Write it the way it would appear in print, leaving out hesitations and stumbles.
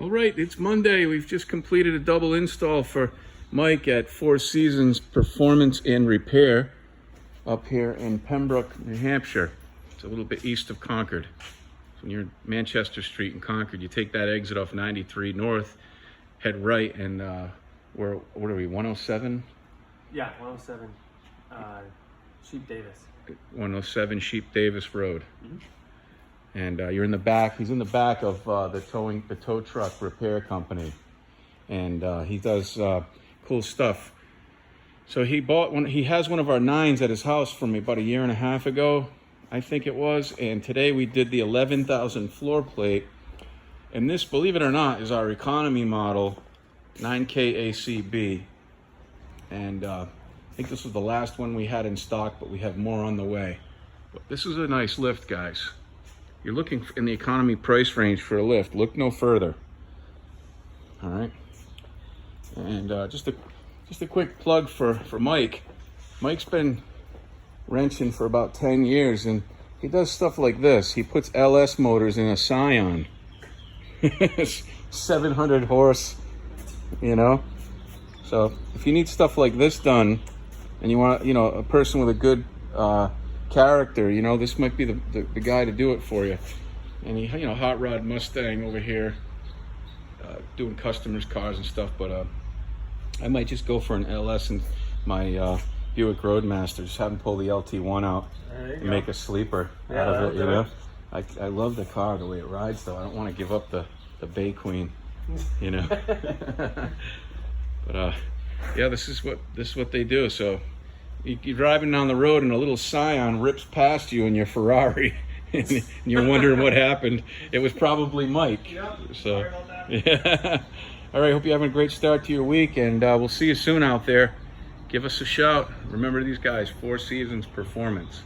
All right, it's Monday. We've just completed a double install for Mike at Four Seasons Performance and Repair up here in Pembroke, New Hampshire. It's a little bit east of Concord. So when you're in Manchester Street in Concord, you take that exit off 93 North, head right, and what are we, 107? Yeah, 107 Sheep Davis. 107 Sheep Davis Road. Mm-hmm. And you're in the back. He's in the back of the tow truck repair company, and he does cool stuff. So he bought one. He has one of our 9s at his house from me about a year and a half ago, I think it was. And today we did the 11,000 floor plate. And this, believe it or not, is our economy model 9KAC-B. And I think this was the last one we had in stock, but we have more on the way. But this is a nice lift, guys. You're looking in the economy price range for a lift, look no further. All right. And just a quick plug for Mike. Mike's been wrenching for about 10 years, and he does stuff like this. He puts LS motors in a Scion. 700 horse, you know. So if you need stuff like this done, and you want, you know, a person with a good character, you know, this might be the guy to do it for you. And he, you know, hot rod Mustang over here, doing customers' cars and stuff. But I might just go for an LS and my Buick Roadmaster. Just have him pull the LT1 out and make a sleeper out of it. You know, I love the car, the way it rides, though. I don't want to give up the Bay Queen, you know. But yeah, this is what they do. So you're driving down the road and a little Scion rips past you in your Ferrari, and you're wondering what happened. It was probably Mike. Yep, So sorry about that. yeah. All right, hope you're having a great start to your week, and we'll see you soon out there. Give us a shout. Remember these guys, Four Seasons Performance.